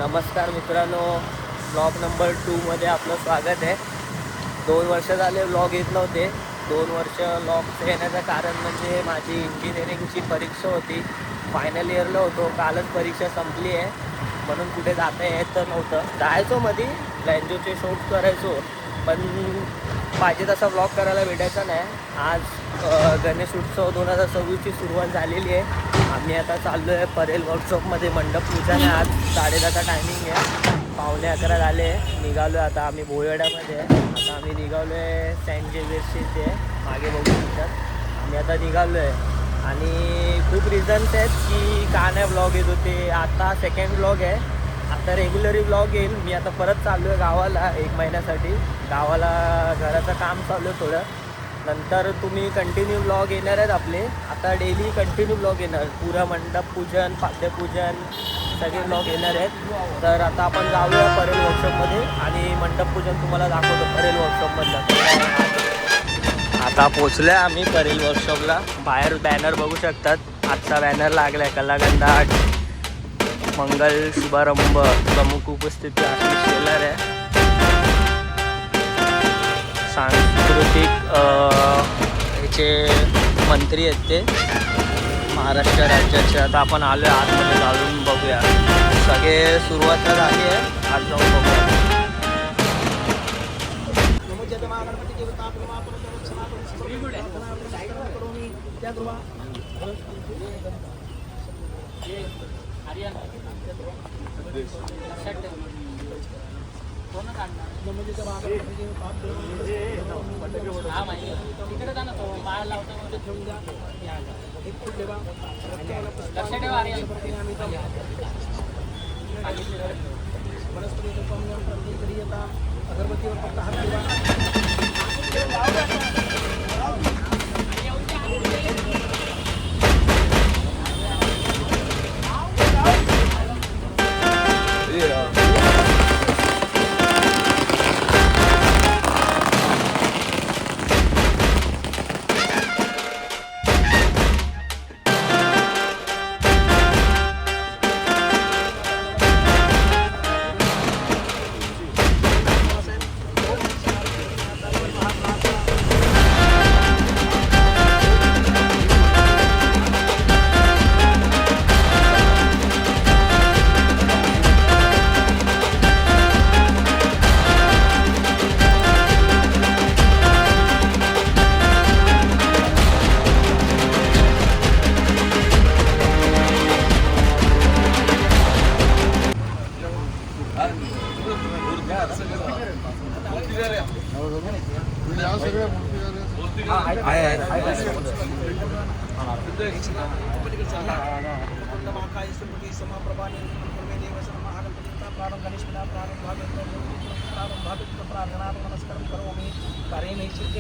नमस्कार मित्रांनो, blog number 2मध्ये आपलं स्वागत आहे. 2 वर्ष झाले ब्लॉग येत नव्हते. 2 वर्ष ब्लॉग येण्याचं कारण म्हणजे माझी इंजिनिअरिंगची परीक्षा होती. फायनल इयरला होतो. कालच परीक्षा संपली आहे, म्हणून कुठे जाता येत नव्हतं. जायचो मध्ये लँजोचे शूट करायचो, पण पाहिजे तसा ब्लॉग करायला भेटायचा नाही. आज गणेश उत्सव 2026ची सुरुवात झालेली आहे. आम्ही आता चाललो आहे परेल वर्कशॉपमध्ये. मंडप पूजन आहे आज. 10:30चा टायमिंग आहे. 11:15 झाले. निघालो आहे आता आम्ही भोयवाड्यामध्ये आहे. आता आम्ही निघालो आहे सेंट झेवियर्सचे ते मागे बघू शकतात. आम्ही आता निघालो आहे आणि खूप रिझन्स आहेत की का नाही ब्लॉग येत होते. आता सेकंड ब्लॉग आहे. आता रेग्युलरी ब्लॉग येईल. मी आता परत चाललो आहे गावाला 1 महिन्यासाठी. गावाला घराचं काम चालू आहे थोडं. नंतर तुम्ही कंटिन्यू ब्लॉग येणार आहेत आपले. आता डेली कंटिन्यू ब्लॉग येणार. पुरा मंडप पूजन, पाद्यपूजन सगळे ब्लॉग येणार आहेत. तर आता आपण जाऊया परेल वर्कशॉपमध्ये आणि मंडप पूजन तुम्हाला दाखवतो परेल वर्कशॉपमधलं. आता पोचलो आहे आम्ही परेल वर्कशॉपला. बाहेर बॅनर बघू शकतात. आजचा बॅनर लागला आहे. कलागंधाट मंगल शुभारंभ. प्रमुख उपस्थिती आशिष शेलार आहे. सांस्कृतिक ह्याचे मंत्री आहेत ते महाराष्ट्र राज्याचे. आता आपण आलो आहे आतमध्ये, जाऊन बघूया. सगळे सुरुवात झाली आहे. आज जाऊन बघूया. तिकडे जा ना, तो माळ लावता ठेवून द्या. एक फूट ठेवा. लक्ष ठेवा. वनस्पती येता अगरबत्तीवर फक्त हात ठेवा. नमस्कार करो मी कार्य नैश्चित्य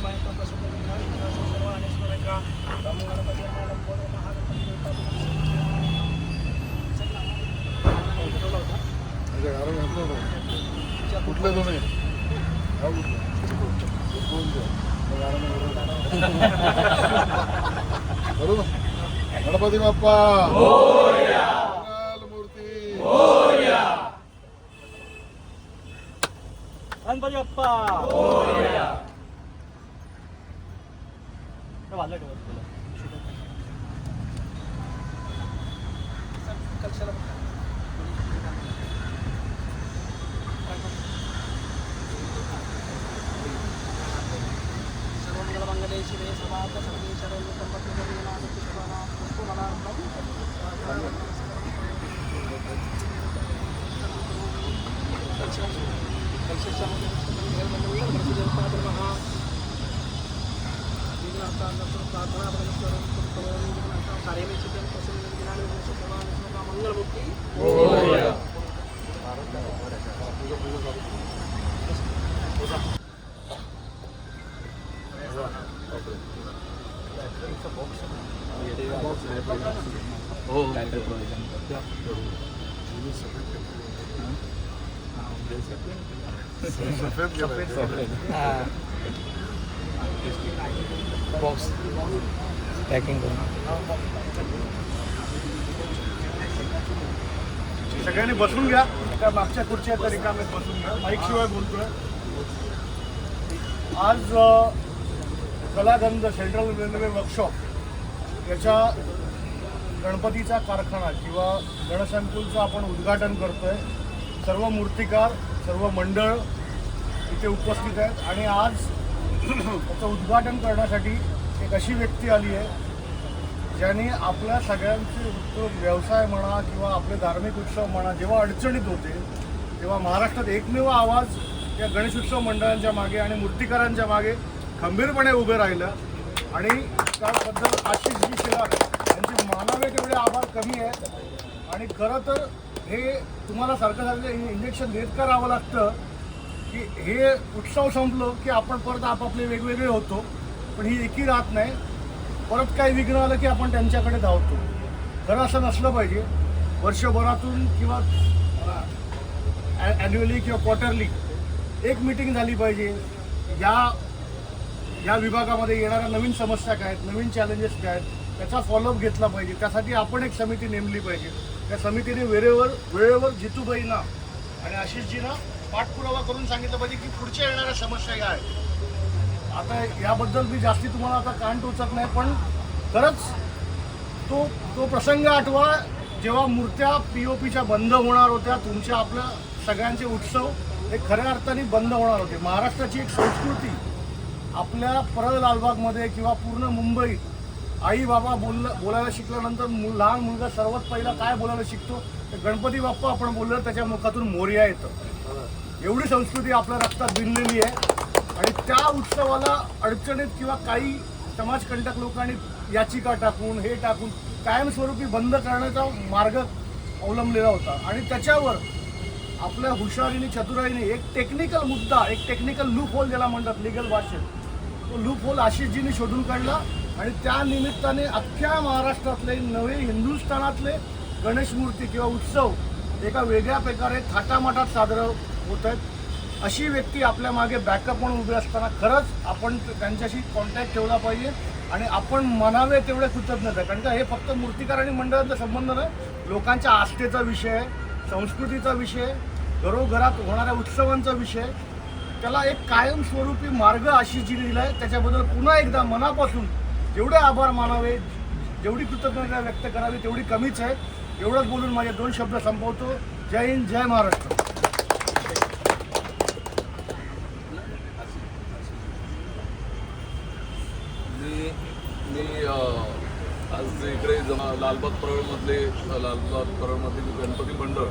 कुठले दोन्ही गणपती बाप्पा मूर्ती गणपती बाप्पा बॉक्स पॅकिंग करून सगळ्यांनी बसून घ्या. त्या मागच्या खुर्च्या त्या रिकाम्यात बसून घ्या. माईक शिवाय बोलतोय. आज कलागंध सेंट्रल रेल्वे वर्कशॉप याच्या गणपतीचा कारखाना किंवा गणसंकुलचं आपण उद्घाटन करतोय. सर्व मूर्तिकार, सर्व मंडळ इथे उपस्थित आहेत आणि आज त्याचं उद्घाटन करण्यासाठी एक अशी व्यक्ती आली आहे ज्यांनी आपल्या सगळ्यांचे व्यवसाय म्हणा किंवा आपले धार्मिक उत्सव म्हणा जेव्हा अडचणीत होते तेव्हा महाराष्ट्रात एकमेव आवाज या गणेश उत्सव मंडळांच्या मागे आणि मूर्तिकारांच्या मागे खंबीरपणे उभे राहिलं आणि त्याबद्दल आशिषजी शेलार यांचे मानावे तेवढे आभार कमी आहेत. आणि खरं तर हे तुम्हाला सारखं इंजेक्शन देत का राहावं लागतं की हे उत्सव संपलो की आपण परत आपापले वेगवेगळे होतो, पण ही एकी राहत नाही. परत काही विघ्न आलं की आपण त्यांच्याकडे धावतो. खरं असं नसलं पाहिजे. वर्षभरातून किंवा ॲन्युअली किंवा क्वार्टरली एक मीटिंग झाली पाहिजे. या विभागामध्ये येणाऱ्या नवीन समस्या काय आहेत, नवीन चॅलेंजेस काय आहेत त्याचा फॉलोअप घेतला पाहिजे. त्यासाठी आपण एक समिती नेमली पाहिजे. त्या समितीने वेळेवर जितूबाईंना आणि आशिषजींना पाठपुरावा करून सांगितलं पाहिजे की पुढच्या येणाऱ्या समस्या या आहेत. आता याबद्दल मी जास्ती तुम्हाला आता कान टोचत नाही, पण खरंच तो प्रसंग आठवा जेव्हा मूर्त्या POPच्या बंद होणार होत्या. तुमच्या आपल्या सगळ्यांचे उत्सव हे खऱ्या अर्थाने बंद होणार होते. महाराष्ट्राची एक संस्कृती आपल्या परळ लालबागमध्ये किंवा पूर्ण मुंबईत आई बाबा बोलायला शिकल्यानंतर लहान मुलगा सर्वात पहिला काय बोलायला शिकतो तर गणपती बाप्पा आपण बोललं त्याच्या मुखातून मोरया येतं. एवढी संस्कृती आपल्या रक्तात भिनलेली आहे आणि त्या उत्सवाला अडचणीत किंवा काही समाजकंटक लोकांनी याचिका टाकून हे टाकून कायमस्वरूपी बंद करण्याचा मार्ग अवलंबलेला होता. आणि त्याच्यावर आपल्या हुशारीने चतुराईने एक टेक्निकल मुद्दा, एक टेक्निकल लूप होल ज्याला म्हणतात लिगल भाषेत, तो लूप होल आशिषजींनी शोधून काढला आणि त्या निमित्ताने अख्ख्या महाराष्ट्रातले नवे हिंदुस्थानातले गणेश मूर्ती किंवा उत्सव एका वेगळ्या प्रकारे थाटामाटात साजरा होत आहेत. अशी व्यक्ती आपल्या मागे बॅकअप म्हणून उभी असताना खरंच आपण त्यांच्याशी कॉन्टॅक्ट ठेवला पाहिजे आणि आपण म्हणावे तेवढे कृतज्ञता. कारण का हे फक्त मूर्तिकार आणि मंडळांचा संबंध नाही, लोकांच्या आस्थेचा विषय, संस्कृतीचा विषय, घरोघरात होणाऱ्या उत्सवांचा विषय. त्याला एक कायमस्वरूपी मार्ग आशिषजीने दिला आहे. त्याच्याबद्दल पुन्हा एकदा मनापासून जेवढे आभार मानावे, जेवढी कृतज्ञता व्यक्त करावी तेवढी कमीच आहे. एवढंच बोलून माझे 2 शब्द संपवतो. जय हिंद, जय महाराष्ट्र. मी आज इकडे लालबाग परळमधले गणपती मंडळ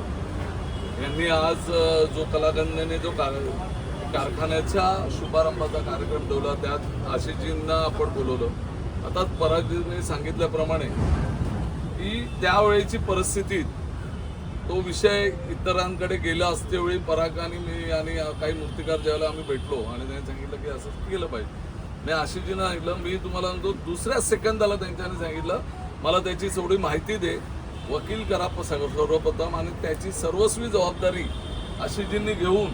यांनी आज जो कलागंधने जो कारखान्याच्या शुभारंभाचा कार्यक्रम ठेवला त्यात आशिषजींना आपण बोलवलं. आता परागजीने सांगितल्याप्रमाणे की त्यावेळेची परिस्थिती तो विषय इतरांकडे गेला असतेवेळी पराग आणि मी आणि काही मूर्तिकार ज्यावेळेला आम्ही भेटलो आणि त्यांनी सांगितलं की असं केलं पाहिजे. मी आशिषजींना सांगितलं, मी तुम्हाला सांगतो दुसऱ्या सेकंदाला त्यांच्याने सांगितलं मला त्याची थोडी माहिती दे, वकील करा सर्वप्रथम आणि त्याची सर्वस्वी जबाबदारी आशिषजींनी घेऊन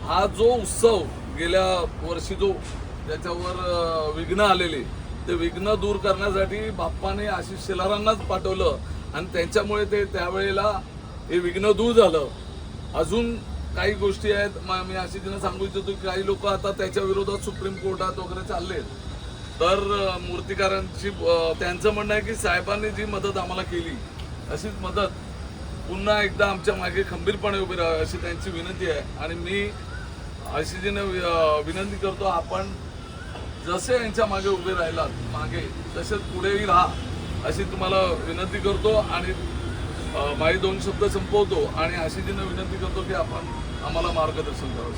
हा जो उत्सव गेल्या वर्षी जो त्याच्यावर विघ्न आलेले ते विघ्न दूर करण्यासाठी बाप्पाने आशिष शेलारांनाच पाठवलं आणि त्यांच्यामुळे ते त्यावेळेला हे विघ्न दूर झालं. अजून काही गोष्टी आहेत मी आशिषजींना सांगू इच्छितो की काही लोक आता त्याच्या विरोधात सुप्रीम कोर्टात वगैरे चाललेत. तर मूर्तिकारांची त्यांचं म्हणणं आहे की साहेबांनी जी मदत आम्हाला केली अशीच मदत पुन्हा एकदा आमच्या मागे खंबीरपणे उभी राहावी अशी त्यांची विनंती आहे. आणि मी आशिषजींना विनंती करतो आपण जसे यांच्या मागे उभे राहिलात मागे तसेच पुढेही राहा अशी तुम्हाला विनंती करतो. आणि माझे 2 शब्द संपवतो आणि आशिषजींना विनंती करतो की आपण आम्हाला मार्गदर्शन करावं.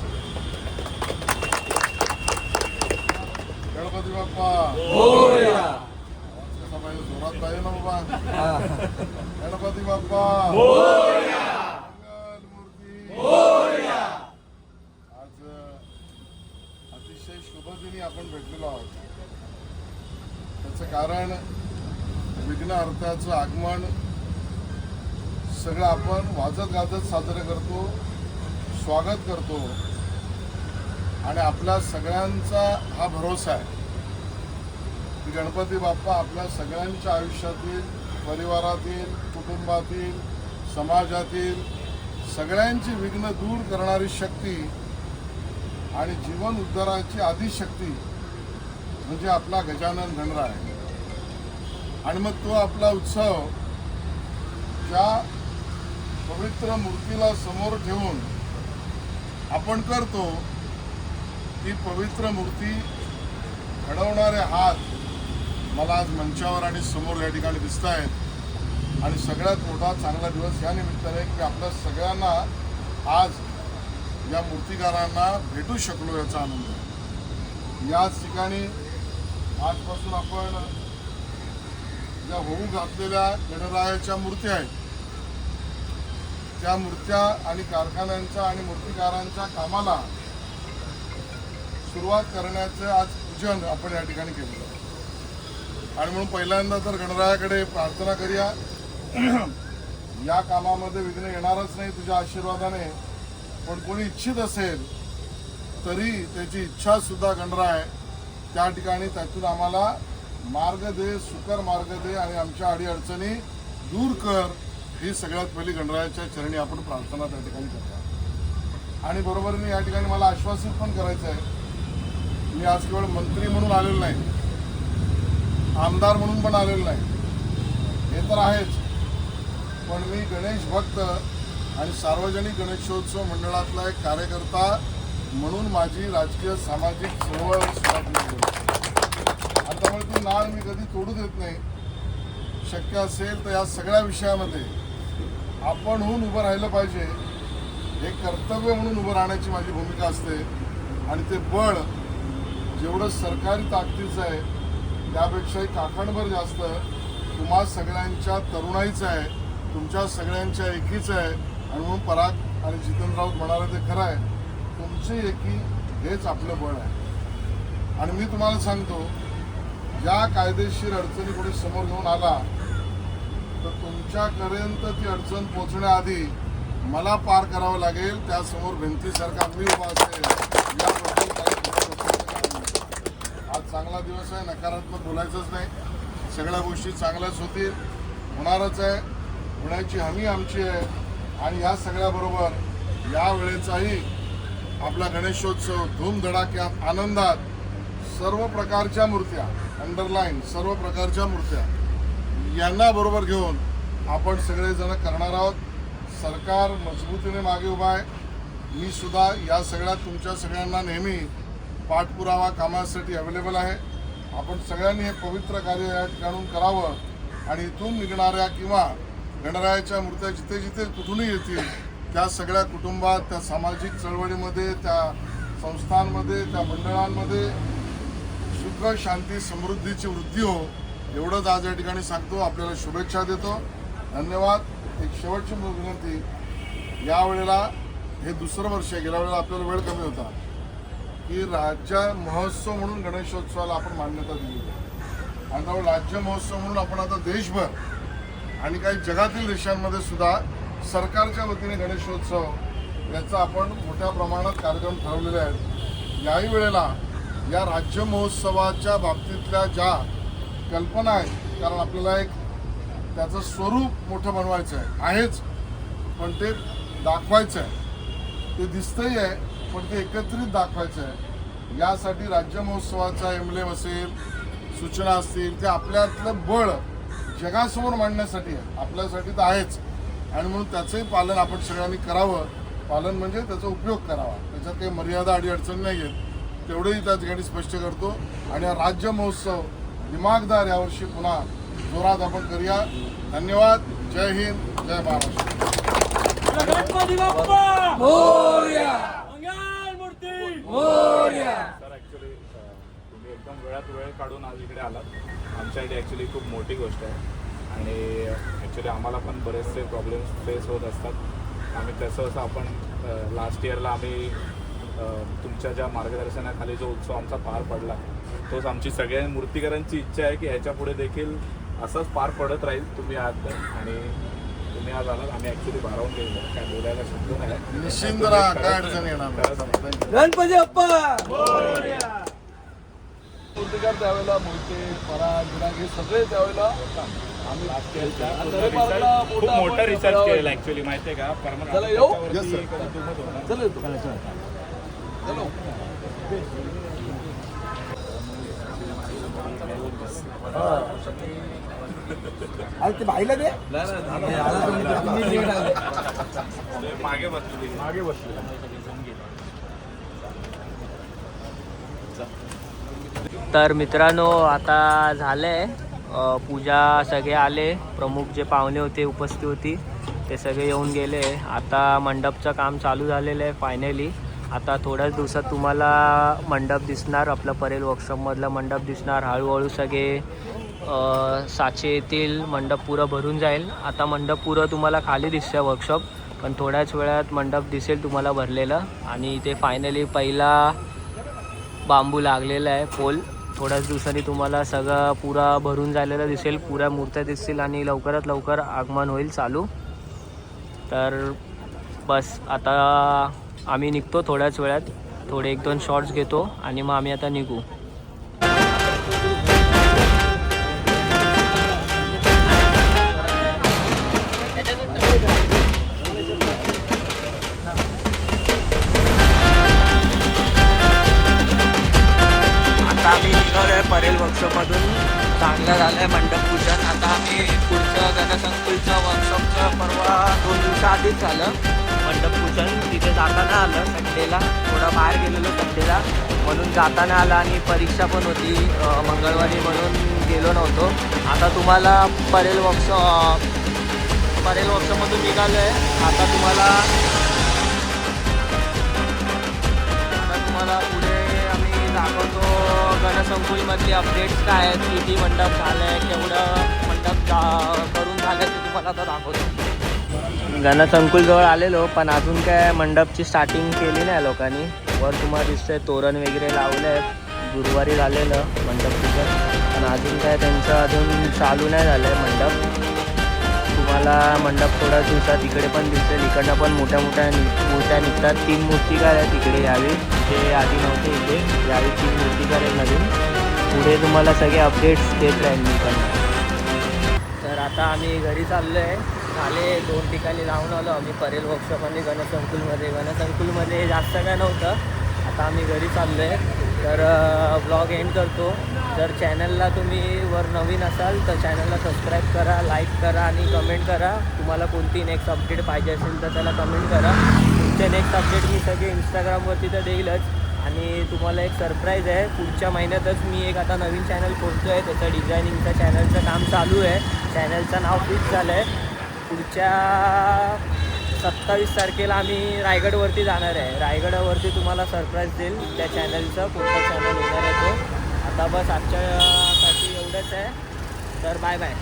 गणपती बाप्पा मोरया. जोरात पाहिजे ना बाबा. गणपती बाप्पा मोरया. मंगलमूर्ती मोरया. आज अतिशय शुभ दिनी आपण भेटलेलो आहोत. त्याचं कारण विघ्न अर्थाचं आगमन सगळं आपण वाजत गाजत साजरं करतो, स्वागत करतो आणि आपल्या सगळ्यांचा हा भरोसा आहे की गणपती बाप्पा आपल्या सगळ्यांच्या आयुष्यातील, परिवारातील, कुटुंबातील, समाजातील सगळ्यांची विघ्न दूर करणारी शक्ती आणि जीवन उद्धाराची आदिशक्ती म्हणजे आपला गजानन गणराय. आणि मग तो आपला उत्सव ज्या पवित्र मूर्तीला समोर ठेवून आपण करतो, ती पवित्र मूर्ती घडवणारे हात मला आज मंचावर आणि समोर या ठिकाणी दिसत आहेत. आणि सगळ्यात मोठा चांगला दिवस या निमित्ताने की आपल्या सगळ्यांना आज या मूर्तिकारांना भेटू शकलो याचा आनंद आहे. याच ठिकाणी आजपासून आपण ज्या होऊ घातलेल्या गणरायाच्या मूर्ती आहेत, त्या मूर्त्या आणि कारखान्यांच्या आणि मूर्तिकारांच्या कामाला सुरुवात करण्याचं आज पूजन आपण या ठिकाणी केलेलं आहे. आणि म्हणून पहिल्यांदा तर गणरायाकडे प्रार्थना करूया, या कामामध्ये विघ्न येणारच नाही तुझ्या आशीर्वादाने. पण कोणी इच्छित असेल तरी त्याची इच्छा सुद्धा गणराय त्या ठिकाणी त्यातून आम्हाला मार्ग दे, सुकर मार्ग दे आणि आमच्या अडीअडचणी दूर कर, ही सगळ्यात पहिली गणरायाच्या चरणी आपण प्रार्थना त्या ठिकाणी करतो. आणि बरोबरीने या ठिकाणी मला आश्वासित पण करायचं आहे, मी आज केवळ मंत्री म्हणून आलेलो नाही, आमदार म्हणून पण आलेलो नाही, हे तर आहेच, पण मी गणेश भक्त आणि सार्वजनिक गणेशोत्सव मंडळातला एक कार्यकर्ता म्हणून माझी राजकीय सामाजिक चळवळ सुरुवात आणि त्यामुळे ती नाळ मी कधी तोडू देत नाही. शक्य असेल तर या सगळ्या विषयामध्ये आपण होऊन उभं राहिलं पाहिजे, हे कर्तव्य म्हणून उभं राहण्याची माझी भूमिका असते. आणि ते बळ जेवढं सरकारी ताकदीचं आहे त्यापेक्षाही काकणभर जास्त तुम्हा सगळ्यांच्या तरुणाईचं आहे, तुमच्या सगळ्यांच्या एकीचं आहे. आणि म्हणून पराग आणि जितेंद्र राऊत म्हणाले ते खरं आहे, तुमची एकी हेच आपलं बळ आहे. आणि मी तुम्हाला सांगतो, या कायदेशीर अडचणी कोणी समोर घेऊन आला तर तुमच्यापर्यंत ती अडचण पोहोचण्याआधी मला पार करावं लागेल, त्यासमोर भिंतीसारखा मी उभा असेल. याबद्दल आज चांगला दिवस आहे, नकारात्मक बोलायचंच नाही, सगळ्या गोष्टी चांगल्याच होतील, होणारच आहे, होण्याची हमी आमची आहे. आणि या सगळ्याबरोबर या वेळेचाही आपला गणेशोत्सव धूमधडाक्यात आनंदात सर्व प्रकारच्या मूर्त्या, अंडरलाईन सर्व प्रकारच्या मूर्त्या यांना बरोबर घेऊन आपण सगळेजण करणार आहोत. सरकार मजबूतीने मागे उभा आहे. मी सुद्धा या सगळ्यात तुमच्या सगळ्यांना नेहमी पाठपुरावा कामासाठी अवेलेबल आहे. आपण सगळ्यांनी हे पवित्र कार्य या ठिकाणून करावं आणि इथून निघणाऱ्या किंवा गणरायाच्या मूर्त्या जिथे जिथे कुठूनही येतील त्या सगळ्या कुटुंबात, त्या सामाजिक चळवळीमध्ये, त्या संस्थांमध्ये, त्या मंडळांमध्ये सुख, शांती, समृद्धीची वृद्धी हो, एवढंच आज या ठिकाणी सांगतो. आपल्याला शुभेच्छा देतो. धन्यवाद. एक शेवटची विनंती, यावेळेला हे दुसरं वर्ष आहे, गेल्या वेळेला आपल्याला वेळ कमी होता, की राज्य महोत्सव म्हणून गणेशोत्सवाला आपण मान्यता दिली आणि त्यामुळे राज्य महोत्सव म्हणून आपण आता देशभर आणि काही जगातील देशांमध्ये सुद्धा सरकारच्या वतीने गणेशोत्सव याचा आपण मोठ्या प्रमाणात कार्यक्रम ठरवलेले आहेत. याही वेळेला या राज्य महोत्सवाच्या बाबतीतल्या ज्या कल्पना आहेत, कारण आपल्याला एक त्याचं स्वरूप मोठं बनवायचं आहेच, पण ते दाखवायचं आहे, ते दिसतंही आहे, पण ते एकत्रित दाखवायचं आहे. यासाठी राज्य महोत्सवाचा एम्ब्लेम असेल, सूचना असतील, ते आपल्यातलं बळ जगासमोर मांडण्यासाठी आहे, आपल्यासाठी तर आहेच. आणि म्हणून त्याचंही पालन आपण सगळ्यांनी करावं. पालन म्हणजे त्याचा उपयोग करावा, त्याच्यात काही मर्यादा अडीअडचणी नाही आहेत, तेवढंही त्या ठिकाणी स्पष्ट करतो. आणि हा राज्य महोत्सव दिमागदार यावर्षी पुन्हा जोरात आपण करूया. धन्यवाद. जय हिंद, जय महाराष्ट्र. गणपती बाप्पा मोरया, मंगलमूर्ती मोरया. सर ॲक्च्युली तुम्ही एकदम वेळात वेळ काढून आज इकडे आलात, आमच्यासाठी ॲक्च्युली खूप मोठी गोष्ट आहे. आणि ॲक्च्युली आम्हाला पण बरेचसे प्रॉब्लेम्स फेस होत असतात. आम्ही तसं आपण लास्ट इयरला आम्ही तुमच्या ज्या मार्गदर्शनाखाली जो उत्सव आमचा पार पडला, तोच आमची सगळ्या मूर्तिकारांची इच्छा आहे की ह्याच्या पुढे देखील असंच पार पडत राहील. तुम्ही आहात आणि तुम्ही आज आलात, आम्ही ॲक्च्युली भारावून गेलो, काय बोलायला शब्द नाही. निश्चिंत राहा, काय अडचण येणार नाही. गणपती बाप्पा मूर्तिकार त्यावेळेला मोहिते, पराग, विराग हे सगळे त्यावेळेला खूप मोठा रिसर्च केलेला ऍक्च्युअली माहितीये का चला येऊ? Yes, sir. चला येतो. चलो. ते बाईला दे. मागे बसली तर मित्रांनो आता झालंय पूजा, सगळे आले, प्रमुख जे पाहुणे होते उपस्थित होती ते सगळे येऊन गेले. आता मंडपचं काम चालू झालेलं आहे फायनली. आता थोड्याच दिवसात तुम्हाला मंडप दिसणार, आपलं परेल वर्कशॉपमधलं मंडप दिसणार. हळूहळू सगळे साचे येतील, मंडप पुरं भरून जाईल. आता मंडप पुरं तुम्हाला खाली दिसतं वर्कशॉप, पण थोड्याच वेळात मंडप दिसेल तुम्हाला भरलेलं. आणि ते फायनली पहिला बांबू लागलेला आहे पोल. थोड्याच दिवसांनी तुम्हाला सगळं पुरा भरून झालेलं दिसेल, पुऱ्या मूर्त्या दिसतील आणि लवकरात लवकर आगमन होईल चालू. तर बस आता आम्ही निघतो थोड्याच वेळात, थोडे 1-2 शॉट्स घेतो आणि मग आम्ही आता निघू. आता आम्ही निघालो आहे परेल वर्कशॉपमधून. चांगलं झालं आहे मंडप पूजन. आता आम्ही पुढचं गणसंकुलचं वर्कशॉपचं परवा 2 दिवसाआधीच झालं मंडप पूजन. तिथे जाताना आलं संडेला, थोडा बाहेर गेलेलो संडेला म्हणून जाताना आलं आणि परीक्षा पण होती मंगळवारी म्हणून गेलो नव्हतो. आता तुम्हाला परेल वर्कशॉपमधून निघालो आहे. आता तुम्हाला पुढे आम्ही दाखवतो गणसंकुलमधली अपडेट्स काय आहेत, किती मंडप झालं आहे, केवढं मंडप करून झालं ते तुम्हाला आता दाखवतो. गणसंकुलजवळ आलेलो, पण अजून काय मंडपची स्टार्टिंग केली नाही लोकांनी. वर तुम्हाला दिसतंय तोरण वगैरे लावले आहेत, गुरुवारी झालेलं मंडप पूजन, पण अजून काय त्यांचं अजून चालू नाही झालं आहे मंडप. तुम्हाला मंडप थोड्याच दिवसात इकडे पण दिसेल. इकडनं पण मोठ्या मोठ्या मूर्त्या निघतात. 3 मूर्तिकार आहेत इकडे यावी, ते आधी नव्हते इथे. यावी 3 मूर्तिकार आहेत नवीन. पुढे तुम्हाला सगळे अपडेट्स देत राहील मी पण. तर आता आम्ही घरी चाललो आहे. झाले 2 ठिकाणी जाऊन आलो आम्ही, परेल वर्कशॉप आणि गणसंकुलमध्ये जास्त काय नव्हतं. आता आम्ही घरी चाललो आहे. तर ब्लॉग एंड करतो. जर चॅनलला तुम्ही वर नवीन असाल तर चॅनलला सबस्क्राईब करा, लाईक करा आणि कमेंट करा. तुम्हाला कोणती नेक्स्ट अपडेट पाहिजे असेल तर त्याला कमेंट करा. तुमचे नेक्स्ट अपडेट मी सगळे इंस्टाग्रामवरती तर देईलच. आणि तुम्हाला एक सरप्राईज आहे, पुढच्या महिन्यातच मी एक आता नवीन चॅनल खोलतो आहे. त्याचं डिझायनिंगचं चॅनलचं काम चालू आहे. चॅनलचं नाव फिक्स झालं आहे. पुढच्या 27 तारखेला आम्ही रायगडवरती जाणार आहे. रायगडावरती तुम्हाला सरप्राईज देईल त्या चॅनलचं, कोणता चॅनल होणार आहे तो. आता बस आजच्यासाठी एवढंच आहे. तर बाय बाय.